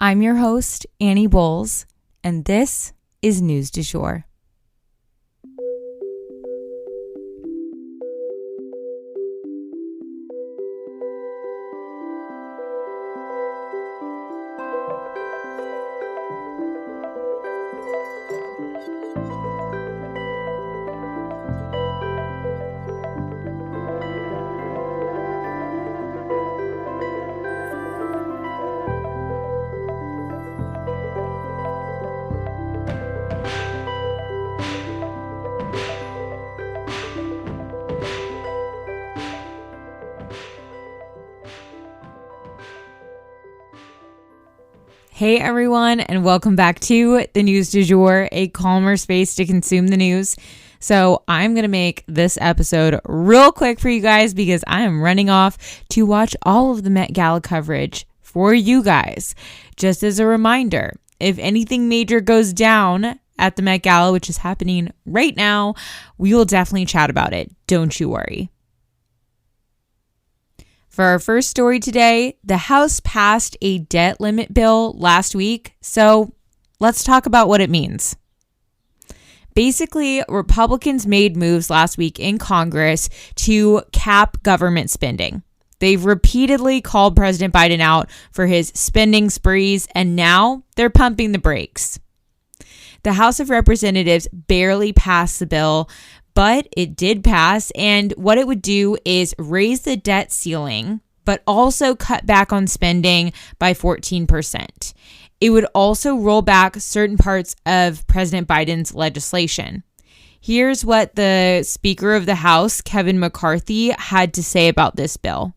I'm your host, Annie Bowles, and this is News du Jour. Hey everyone, and welcome back to the News du Jour, a calmer space to consume the news. So I'm going to make this episode real quick for you guys because I am running off to watch all of the Met Gala coverage for you guys. Just as a reminder, if anything major goes down at the Met Gala, which is happening right now, we will definitely chat about it. Don't you worry. For our first story today, the House passed a debt limit bill last week, so let's talk about what it means. Basically, Republicans made moves last week in Congress to cap government spending. They've repeatedly called President Biden out for his spending sprees, and now they're pumping the brakes. The House of Representatives barely passed the bill, but it did pass, and what it would do is raise the debt ceiling, but also cut back on spending by 14%. It would also roll back certain parts of President Biden's legislation. Here's what the Speaker of the House, Kevin McCarthy, had to say about this bill.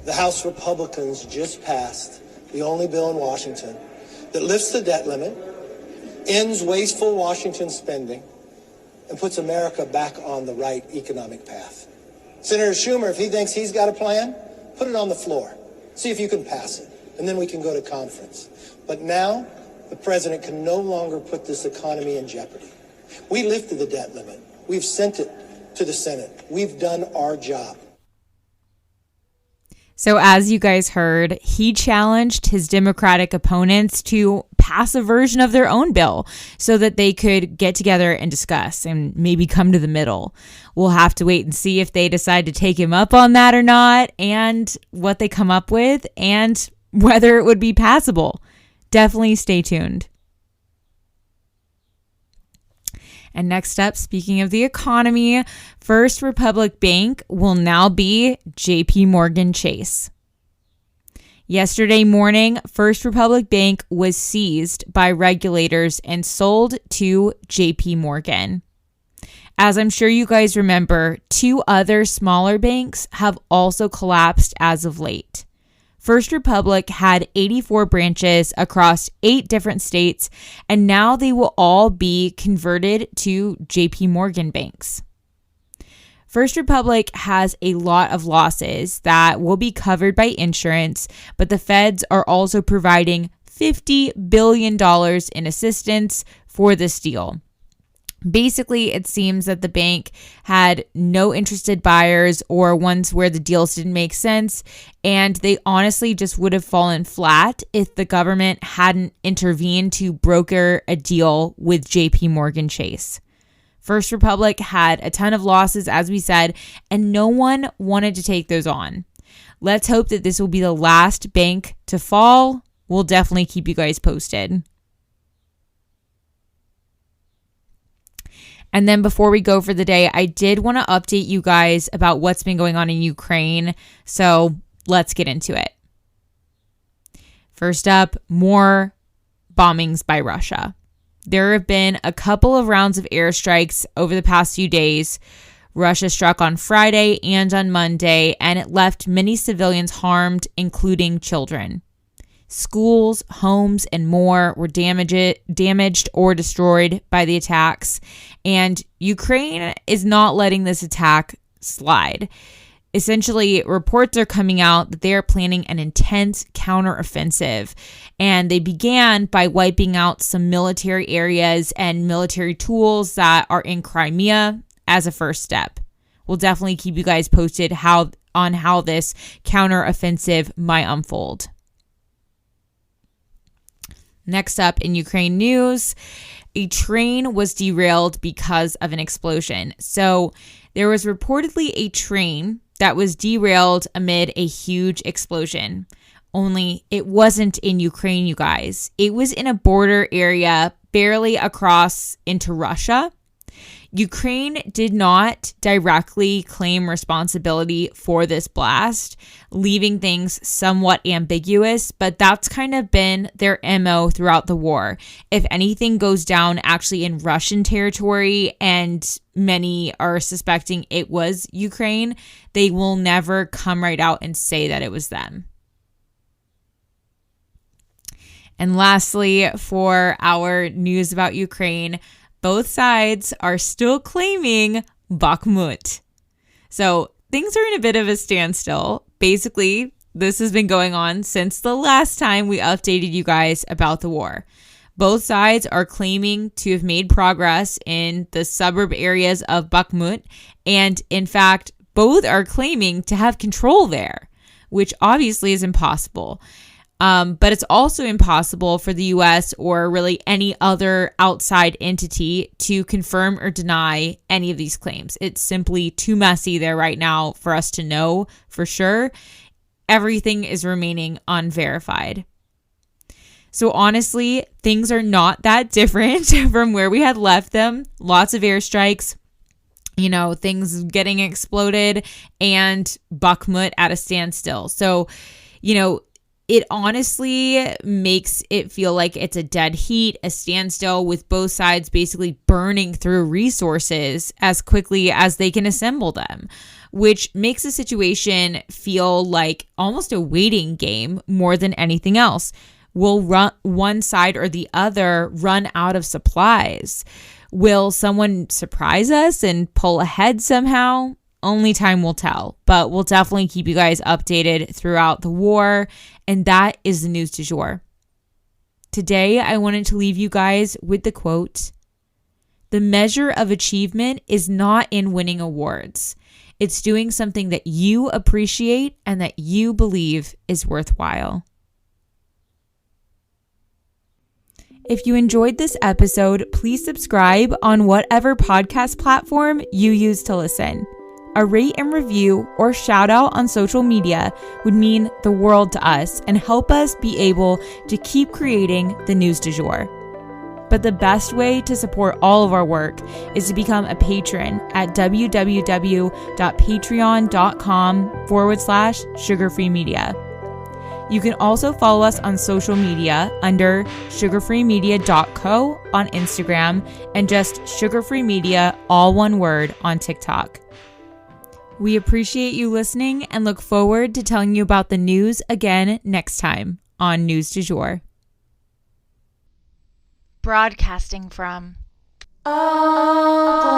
The House Republicans just passed the only bill in Washington that lifts the debt limit, ends wasteful Washington spending, and puts America back on the right economic path. Senator Schumer, if he thinks he's got a plan, put it on the floor. See if you can pass it, and then we can go to conference. But now, the president can no longer put this economy in jeopardy. We lifted the debt limit. We've sent it to the Senate. We've done our job. So as you guys heard, he challenged his Democratic opponents to pass a version of their own bill so that they could get together and discuss and maybe come to the middle. We'll have to wait and see if they decide to take him up on that or not, and what they come up with, and whether it would be passable. Definitely stay tuned. And next up, speaking of the economy, First Republic Bank will now be JPMorgan Chase. Yesterday morning, First Republic Bank was seized by regulators and sold to JPMorgan. As I'm sure you guys remember, two other smaller banks have also collapsed as of late. First Republic had 84 branches across 8 different states, and now they will all be converted to JPMorgan banks. First Republic has a lot of losses that will be covered by insurance, but the feds are also providing $50 billion in assistance for this deal. Basically, it seems that the bank had no interested buyers or ones where the deals didn't make sense, and they honestly just would have fallen flat if the government hadn't intervened to broker a deal with JPMorgan Chase. First Republic had a ton of losses, as we said, and no one wanted to take those on. Let's hope that this will be the last bank to fall. We'll definitely keep you guys posted. And then before we go for the day, I did want to update you guys about what's been going on in Ukraine. So let's get into it. First up, more bombings by Russia. There have been a couple of rounds of airstrikes over the past few days. Russia struck on Friday and on Monday, and it left many civilians harmed, including children. Schools, homes, and more were damaged or destroyed by the attacks, and Ukraine is not letting this attack slide. Essentially, reports are coming out that they are planning an intense counteroffensive, and they began by wiping out some military areas and military tools that are in Crimea as a first step. We'll definitely keep you guys posted on how this counteroffensive might unfold. Next up in Ukraine news, a train was derailed because of an explosion. So there was reportedly a train that was derailed amid a huge explosion. Only it wasn't in Ukraine, you guys. It was in a border area barely across into Russia. Ukraine did not directly claim responsibility for this blast, leaving things somewhat ambiguous, but that's kind of been their MO throughout the war. If anything goes down actually in Russian territory, and many are suspecting it was Ukraine, they will never come right out and say that it was them. And lastly, for our news about Ukraine, both sides are still claiming Bakhmut. So things are in a bit of a standstill. Basically, this has been going on since the last time we updated you guys about the war. Both sides are claiming to have made progress in the suburb areas of Bakhmut. And in fact, both are claiming to have control there, which obviously is impossible. But it's also impossible for the U.S. or really any other outside entity to confirm or deny any of these claims. It's simply too messy there right now for us to know for sure. Everything is remaining unverified. So honestly, things are not that different from where we had left them. Lots of airstrikes, things getting exploded, and Bakhmut at a standstill. So, it honestly makes it feel like it's a dead heat, a standstill, with both sides basically burning through resources as quickly as they can assemble them, which makes the situation feel like almost a waiting game more than anything else. Will one side or the other run out of supplies? Will someone surprise us and pull ahead somehow? Only time will tell, but we'll definitely keep you guys updated throughout the war. And that is the news du jour. Today, I wanted to leave you guys with the quote: "The measure of achievement is not in winning awards. It's doing something that you appreciate and that you believe is worthwhile." If you enjoyed this episode, please subscribe on whatever podcast platform you use to listen. A rate and review or shout out on social media would mean the world to us and help us be able to keep creating the news du jour. But the best way to support all of our work is to become a patron at www.patreon.com/sugarfreemedia. You can also follow us on social media under sugarfreemedia.co on Instagram and just sugarfreemedia, all one word, on TikTok. We appreciate you listening and look forward to telling you about the news again next time on News du Jour. Broadcasting from Oklahoma.